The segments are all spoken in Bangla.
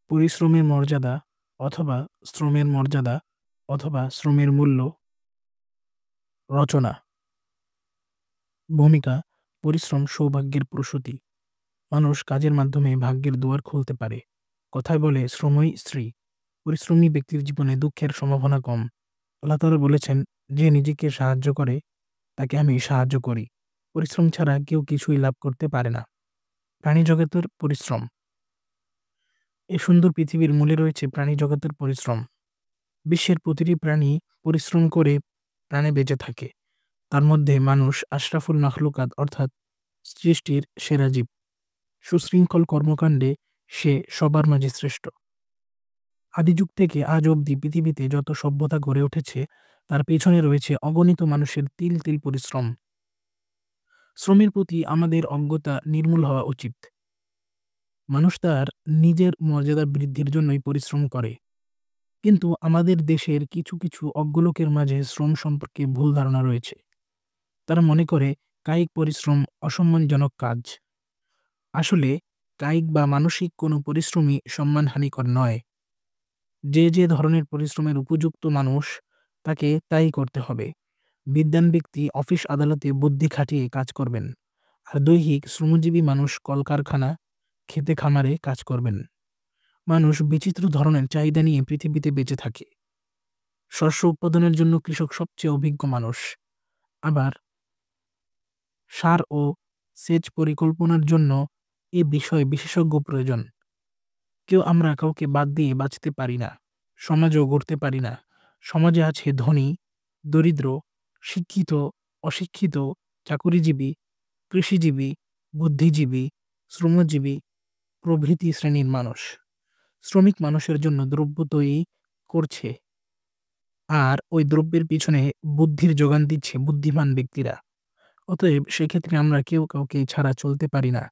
পরিশ্রমের মর্যাদা অথবা শ্রমের মর্যাদা অথবা শ্রমের মূল্য। রচনা। ভূমিকা। পরিশ্রম সৌভাগ্যের প্রসূতি। মানুষ কাজের মাধ্যমে ভাগ্যের দুয়ার খুলতে পারে। কথায় বলে শ্রমই শ্রী। পরিশ্রমী ব্যক্তির জীবনে দুঃখের সম্ভাবনা কম। আল্লাহ তাআলা বলেছেন, যে নিজেকে সাহায্য করে তাকে আমি সাহায্য করি। পরিশ্রম ছাড়া কেউ কিছুই লাভ করতে পারে না। প্রাণী জগতের পরিশ্রম। এই সুন্দর পৃথিবীর মূলে রয়েছে প্রাণী জগতের পরিশ্রম। বিশ্বের প্রতিটি প্রাণী পরিশ্রম করে প্রাণে বেঁচে থাকে। তার মধ্যে মানুষ আশরাফুল মাখলুকাত অর্থাৎ সৃষ্টির সেরা জীব। সুশৃঙ্খল কর্মকাণ্ডে সে সবার মাঝে শ্রেষ্ঠ। আদিযুগ থেকে আজ অবধি পৃথিবীতে যত সভ্যতা গড়ে উঠেছে তার পেছনে রয়েছে অগণিত মানুষের তিল তিল পরিশ্রম। শ্রমের প্রতি আমাদের অজ্ঞতা নির্মূল হওয়া উচিত। মানুষ তার নিজের মর্যাদা বৃদ্ধির জন্যই পরিশ্রম করে, কিন্তু আমাদের দেশের কিছু কিছু অজ্ঞ লোকের মাঝে শ্রম সম্পর্কে ভুল ধারণা রয়েছে। তারা মনে করে কায়িক পরিশ্রম অসম্মানজনক কাজ। আসলে কায়িক বা মানসিক কোনো পরিশ্রমই সম্মানহানিকর নয়। যে যে ধরনের পরিশ্রমের উপযুক্ত মানুষ তাকে তাই করতে হবে। বিদ্বান ব্যক্তি অফিস আদালতে বুদ্ধি খাটিয়ে কাজ করবেন, আর দৈহিক শ্রমজীবী মানুষ কলকারখানা খেতে খামারে কাজ করবেন। মানুষ বিচিত্র ধরনের চাহিদা নিয়ে পৃথিবীতে বেঁচে থাকে। শস্য উৎপাদনের জন্য কৃষক সবচেয়ে অভিজ্ঞ মানুষ, আবার সার ও সেচ পরিকল্পনার জন্য এ বিষয়ে বিশেষজ্ঞ প্রয়োজন। আমরা কাউকে বাদ দিয়ে বাঁচতে পারি না, সমাজও গড়তে পারি না। সমাজে আছে ধনী, দরিদ্র, শিক্ষিত, অশিক্ষিত, চাকুরিজীবী, কৃষিজীবী, বুদ্ধিজীবী, শ্রমজীবী প্রভৃতি শ্রেণীর মানুষ। শ্রমিক মানুষের জন্য দ্রব্য তৈরি করছে, আর ওই দ্রব্যের পিছনে বুদ্ধির যোগান দিচ্ছে বুদ্ধিমান ব্যক্তিরা। অতএব সেক্ষেত্রে আমরা কেউ কাউকে ছাড়া চলতে পারি না।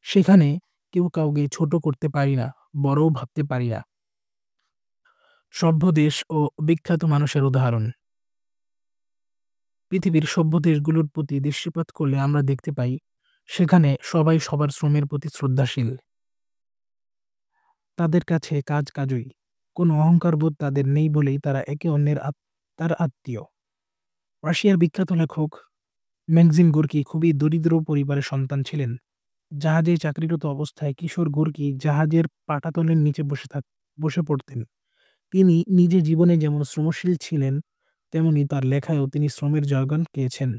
সেখানে কেউ কাউকে ছোট করতে পারি না, বড়ও ভাবতে পারি না। সভ্য দেশ ও বিখ্যাত মানুষের উদাহরণ। পৃথিবীর সভ্য দেশগুলোর প্রতি দৃষ্টিপাত করলে আমরা দেখতে পাই সেখানে সবাই সবার শ্রমের প্রতি শ্রদ্ধাশীল। তাদের কাছে কাজ কাজই, কোনো অহংকারবোধ তাদের নেই বলেই তারা একে অন্যের তার আত্মীয়। রাশিয়ার বিখ্যাত লেখক ম্যাক্সিম গোর্কি খুবই দরিদ্র পরিবারের সন্তান ছিলেন। জাহাজে চাকরিরত অবস্থায় কিশোর গোর্কি জাহাজের পাটাতনের নিচে বসে পড়তেন। তিনি নিজে জীবনে যেমন শ্রমশীল ছিলেন, তেমনি তার লেখায়ও তিনি শ্রমের জয়গান গেয়েছেন।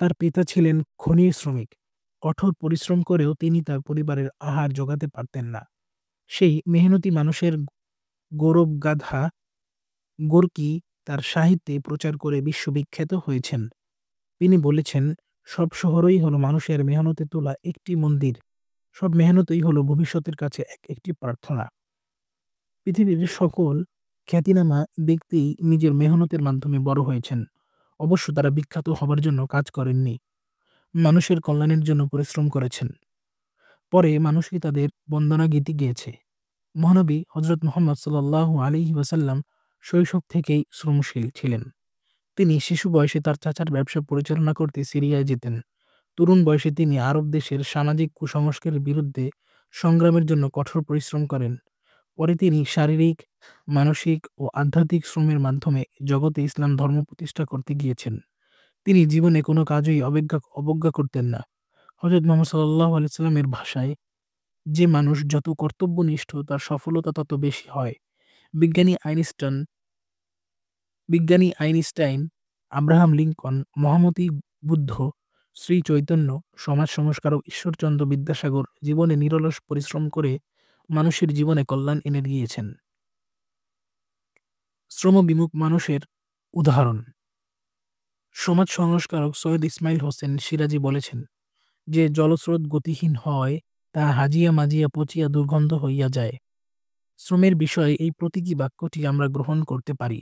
তার পিতা ছিলেন খনি শ্রমিক। কঠোর পরিশ্রম করেও তিনি তার পরিবারের আহার জোগাতে পারতেন না। সেই মেহনতি মানুষের গৌরবগাথা গোর্কি তার সাহিত্যে প্রচার করে বিশ্ববিখ্যাত হয়েছেন। তিনি বলেছেন, সব শহরই হলো মানুষের মেহনতে তোলা একটি মন্দির, সব মেহনতই হলো ভবিষ্যতের কাছে একটি প্রার্থনা। পৃথিবীর সকল খ্যাতিনামা ব্যক্তি নিজের মেহনতের মাধ্যমে বড় হয়েছেন। অবশ্য তারা বিখ্যাত হবার জন্য কাজ করেননি, মানুষের কল্যাণের জন্য পরিশ্রম করেছেন। পরে মানুষই তাদের বন্দনা গীতি গেয়েছে। মহানবী হযরত মুহাম্মদ সাল্লাল্লাহু আলাইহি ওয়াসাল্লাম শৈশব থেকেই শ্রমশীল ছিলেন। তিনি শিশু বয়সে তার চাচার ব্যবসা পরিচালনা করতে সিরিয়ায় যেতেন। তরুণ বয়সে তিনি আরব দেশের সামাজিক কুসংস্কারের বিরুদ্ধে সংগ্রামের জন্য কঠোর পরিশ্রম করেন। পরে তিনি শারীরিক, মানসিক ও আধ্যাত্মিক শ্রমের মাধ্যমে জগতে ইসলাম ধর্ম প্রতিষ্ঠা করতে গিয়েছেন। তিনি জীবনে কোনো কাজই অবজ্ঞা করতেন না। হযরত মুহাম্মদ সাল্লাল্লাহু আলাইহি ওয়াসাল্লামের ভাষায়, যে মানুষ যত কর্তব্যনিষ্ঠ তার সফলতা তত বেশি হয়। বিজ্ঞানী আইনস্টাইন, আব্রাহাম লিঙ্কন, মহামতি বুদ্ধ, শ্রী চৈতন্য, সমাজ সংস্কারক ঈশ্বরচন্দ্র বিদ্যাসাগর জীবনে নিরলস পরিশ্রম করে মানুষের জীবনে কল্যাণ এনে দিয়েছেন। শ্রমবিমুখ মানুষের উদাহরণ। সমাজ সংস্কারক সৈয়দ ইসমাইল হোসেন সিরাজি বলেছেন, যে জলস্রোত গতিহীন হয় তা হাজিয়া মাজিয়া পচিয়া দুর্গন্ধ হইয়া যায়। শ্রমের বিষয়ে এই প্রতীকী বাক্যটি আমরা গ্রহণ করতে পারি।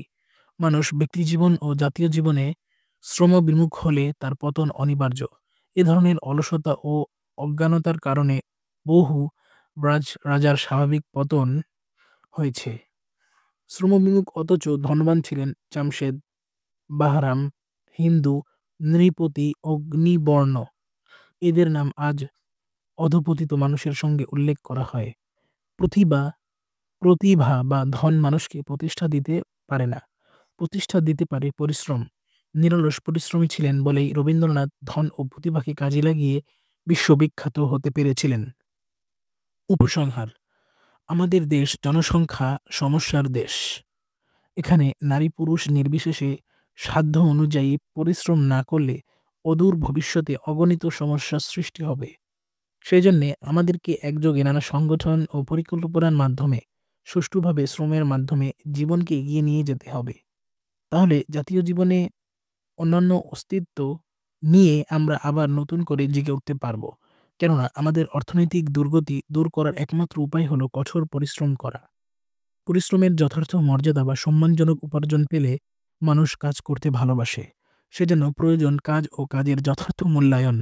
মানুষ ব্যক্তিজীবন ও জাতীয় জীবনে শ্রমবিমুখ হলে তার পতন অনিবার্য। এ ধরনের অলসতা ও অজ্ঞানতার কারণে বহু রাজার স্বাভাবিক পতন হয়েছে। শ্রমবিমুখ অথচ ধনবান ছিলেন জামশেদ, বাহরাম, হিন্দু, নৃপতি, অগ্নিবর্ণ। এদের নাম আজ অধপতিত মানুষের সঙ্গে উল্লেখ করা হয়। প্রতিভা প্রতিভা বা ধন মানুষকে প্রতিষ্ঠা দিতে পারে না। প্রতিষ্ঠা দিতে পারে পরিশ্রম। নিরলস পরিশ্রমী ছিলেন বলেই রবীন্দ্রনাথ ধন ও প্রতিভাকে কাজে লাগিয়ে বিশ্ববিখ্যাত হতে পেরেছিলেন। উপসংহার: আমাদের দেশ জনসংখ্যা সমস্যার দেশ। এখানে নারী-পুরুষ নির্বিশেষে সাধ্য অনুযায়ী পরিশ্রম না করলে অদূর ভবিষ্যতে অগণিত সমস্যার সৃষ্টি হবে। সেজন্যে আমাদেরকে একযোগে নানা সংগঠন ও পরিকল্পনার মাধ্যমে সুষ্ঠুভাবে শ্রমের মাধ্যমে জীবনকে এগিয়ে নিয়ে যেতে হবে। তাহলে জাতীয় জীবনে অন্যান্য অস্তিত্ব নিয়ে আমরা আবার নতুন করে জেগে উঠতে পারব। কেননা আমাদের অর্থনৈতিক দুর্গতি দূর করার একমাত্র উপায় হলো কঠোর পরিশ্রম করা। পরিশ্রমের যথার্থ মর্যাদা বা সম্মানজনক উপার্জন পেলে মানুষ কাজ করতে ভালোবাসে। সেজন্য প্রয়োজন কাজ ও কাজের যথার্থ মূল্যায়ন।